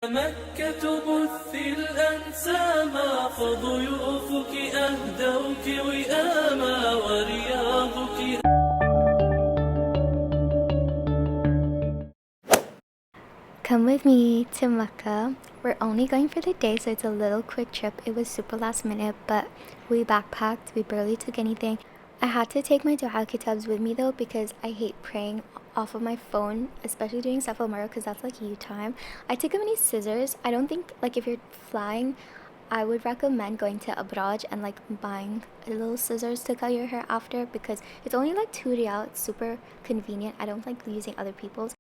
مكة تبثي الأنساما فضيوفك أهدوك وئاما ورياضك. Come with me to Mecca. We're only going for the day, so it's a little quick trip. It was super last minute, but we backpacked. We barely took anything. I had to take my dua kitabs with me though because I hate praying off of my phone, especially doing Safa Umrah because that's like you time. I took a mini scissors. I don't think like if you're flying, I would recommend going to Abraj and like buying little scissors to cut your hair after because it's only like 2 riyal. It's super convenient. I don't like using other people's.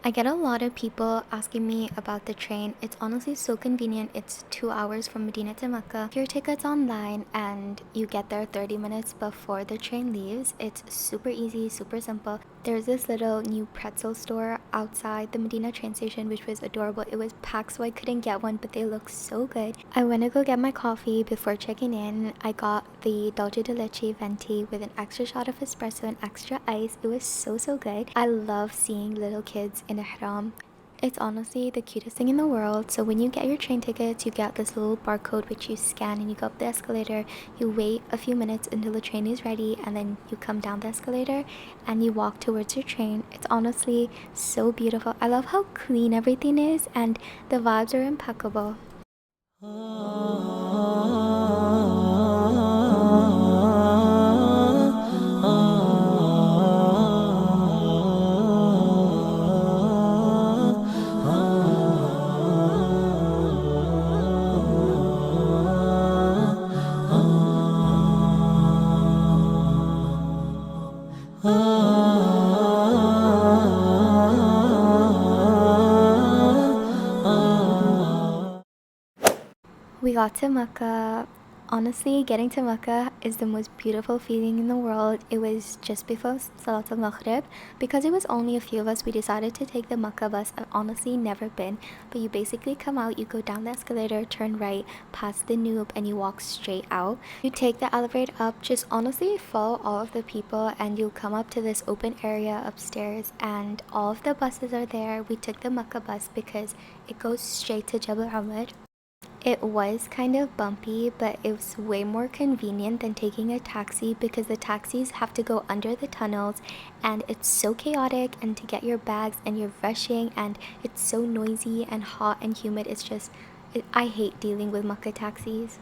I get a lot of people asking me about the train. It's honestly so convenient. It's 2 hours from Medina to Mecca. Your ticket's online and you get there 30 minutes before the train leaves. It's super easy, super simple. There's this little new pretzel store outside the Medina train station which was adorable. It was packed so I couldn't get one, but they look so good. I went to go get my coffee before checking in. I got the dulce de leche venti with an extra shot of espresso and extra ice. It was so good. I love seeing little kids in ihram. It's honestly the cutest thing in the world. So when you get your train tickets, you get this little barcode which you scan and you go up the escalator. You wait a few minutes until the train is ready and then you come down the escalator and you walk towards your train. It's honestly so beautiful. I love how clean everything is and the vibes are impeccable. We got to Mecca. Honestly, getting to Mecca is the most beautiful feeling in the world. It was just before Salat al-Maghrib. Because it was only a few of us, we decided to take the Mecca bus. I've honestly never been, but you basically come out, you go down the escalator, turn right, past the noob, and you walk straight out. You take the elevator up, just honestly follow all of the people, and you'll come up to this open area upstairs, and all of the buses are there. We took the Mecca bus because it goes straight to Jabal. It was kind of bumpy, but it was way more convenient than taking a taxi because the taxis have to go under the tunnels and it's so chaotic, and to get your bags and you're rushing and it's so noisy and hot and humid. I hate dealing with Makkah taxis.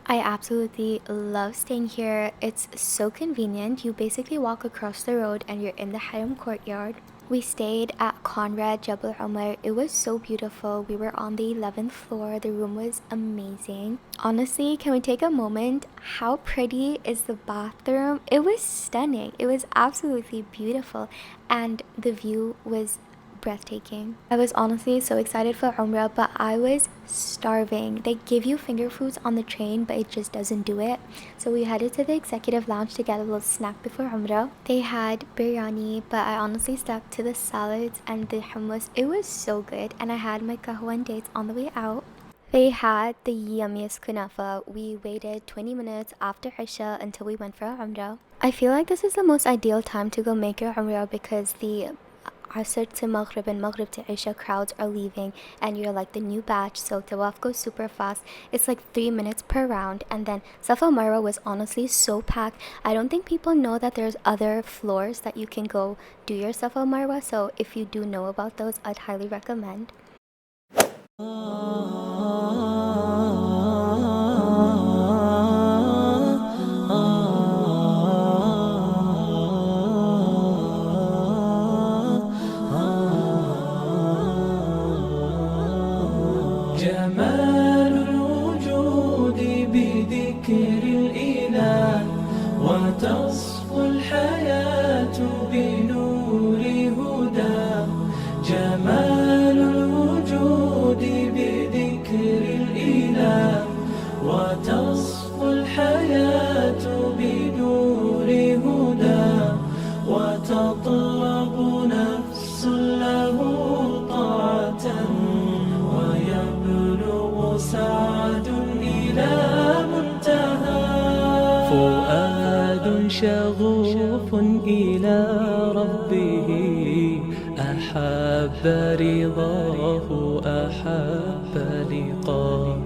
I absolutely love staying here. It's so convenient. You basically walk across the road and you're in the Haram courtyard. We stayed at Conrad, Jabal Omar. It was so beautiful. We were on the 11th floor. The room was amazing. Honestly, can we take a moment? How pretty is the bathroom? It was stunning. It was absolutely beautiful. And the view was breathtaking. I was honestly so excited for Umrah, but I was starving. They give you finger foods on the train, but it just doesn't do it. So we headed to the executive lounge to get a little snack before Umrah. They had biryani, but I honestly stuck to the salads and the hummus. It was so good, and I had my kahwa and dates on the way out. They had the yummiest kunafa. We waited 20 minutes after Isha until we went for Umrah. I feel like this is the most ideal time to go make your Umrah because the Asr to Maghrib and Maghrib to Isha crowds are leaving and you're like the new batch, so Tawaf goes super fast. It's like 3 minutes per round, and then Safa Marwa was honestly so packed. I don't think people know that there's other floors that you can go do your Safa Marwa, so if you do know about those, I'd highly recommend. جمال الوجود بذكر الإله وتصفو الحياة بنور هدى. جمال الوجود بذكر الإله وتصفو الحياة بنور هدى. وتطلب نفس له طاعة ويبلغ سعد إلى منتهى. فؤاد شغوف إلى ربه أحب أحب رضاه أحب لقاه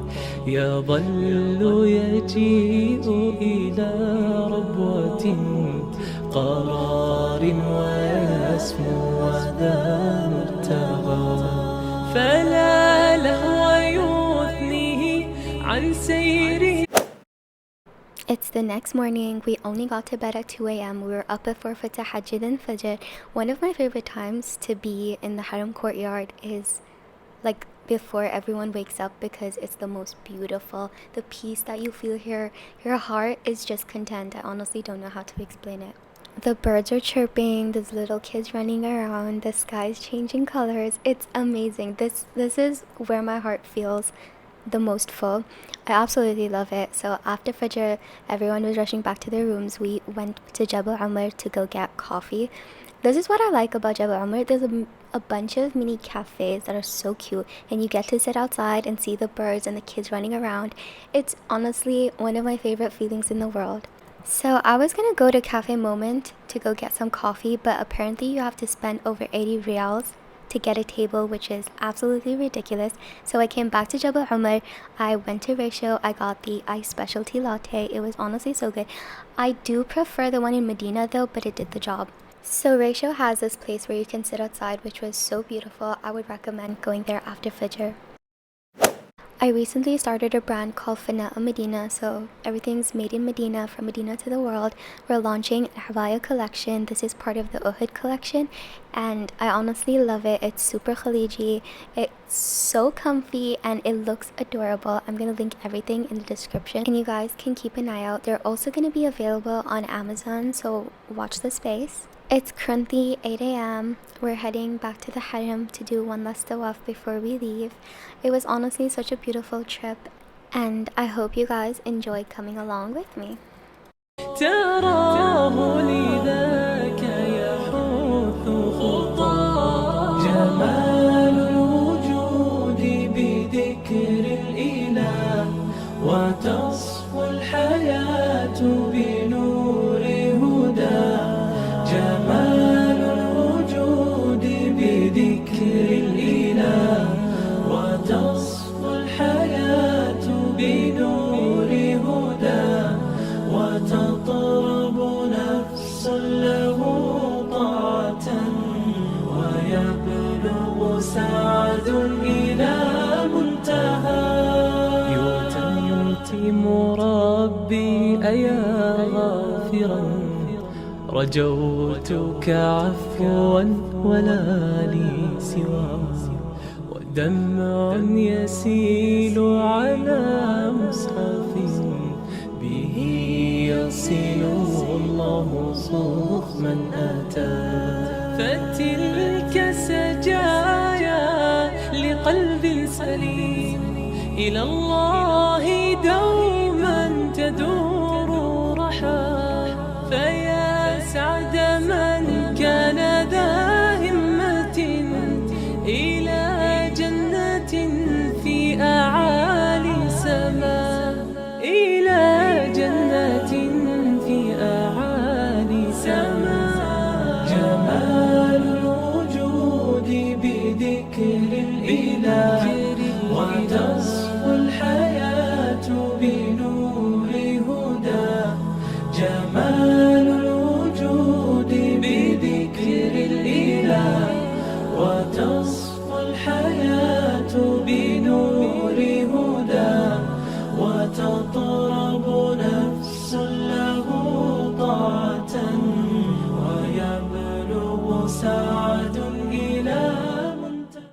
يظل يجيء إلى ربوة قرار ويسمو وذا مرتغى فلا لهو يثنيه عن سيره. It's the next morning. We only got to bed at 2 a.m. We were up before for Tahajjud and Fajr. One of my favorite times to be in the Haram courtyard is like before everyone wakes up, because it's the most beautiful. The peace that you feel here, your heart is just content. I honestly don't know how to explain it. The birds are chirping, there's little kids running around, the sky's changing colors. It's amazing. This is where my heart feels the most full. I absolutely love it. So after Fajr, everyone was rushing back to their rooms. We went to Jabal Omar to go get coffee. This is what I like about Jabal Omar. There's a bunch of mini cafes that are so cute, and you get to sit outside and see the birds and the kids running around. It's honestly one of my favorite feelings in the world. So I was gonna go to Cafe Moment to go get some coffee, but apparently you have to spend over 80 riyals to get a table, which is absolutely ridiculous. So I came back to Jabal Omar. I went to Ratio. I got the iced specialty latte. It was honestly so good. I do prefer the one in Medina though, but it did the job. So Ratio has this place where you can sit outside, which was so beautiful. I would recommend going there after Fajr. I recently started a brand called FANA'A Almadinah, so everything's made in Medina, from Medina to the world. We're launching Abaya Collection. This is part of the Uhud Collection, and I honestly love it. It's super Khaliji, it's so comfy, and it looks adorable. I'm gonna link everything in the description, and you guys can keep an eye out. They're also gonna be available on Amazon, so watch the space. It's currently 8 a.m. We're heading back to the Haram to do one last tawaf before we leave. It was honestly such a beautiful trip, and I hope you guys enjoyed coming along with me. تراه لذاك يحث خطاه جمال الوجود بذكر الإله وتصفو الحياة بنور هداه جمال الوجود بذكر الإله وتصفو الحياة بنور هداه وتطرب نفس له طاعة ويبلغ سعد إلى منتهى يتم ربي أيا غافرا رجوتك عفوا ولا لي سوى ودمع يسيل على مصحف به يصل الله صوف من أتى فتلك سجايا لقلب سليم إلى الله دوما تدور رحى فيا سعد من كان ذا همة إلى جنة في أعالي سماء إلى جنة في أعالي سماء جمال الوجود بذكر الإله وتصفو الحياة بنور هداه جمال الوجود بذكر الإله وتصفو الحياة بنور هداه وتطرب نفس له طاعة ويبلغ سعد إلى منتهى.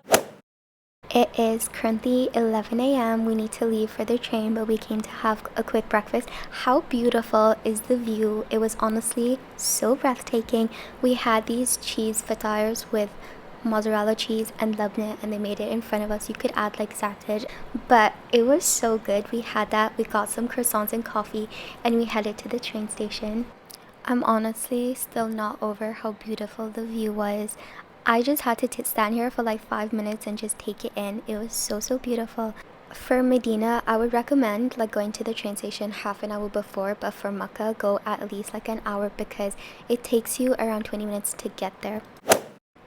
It is currently 11 a.m. We need to leave for the train, but we came to have a quick breakfast. How beautiful is the view? It was honestly so breathtaking. We had these cheese fatires with mozzarella cheese and labneh, and they made it in front of us. You could add like za'atar, but it was so good. We had that. We got some croissants and coffee, and we headed to the train station. I'm honestly still not over how beautiful the view was. I just had to stand here for like 5 minutes and just take it in. It was so beautiful. For Medina, I would recommend like going to the train station half an hour before, but for Makkah, go at least like an hour because it takes you around 20 minutes to get there.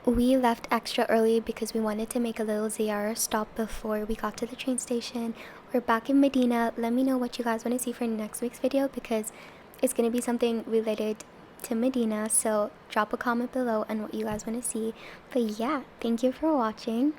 We left extra early because we wanted to make a little ziyarah stop before we got to the train station. We're back in Medina. Let me know what you guys want to see for next week's video, because it's going to be something related to Medina. So drop a comment below on what you guys want to see. But yeah, thank you for watching.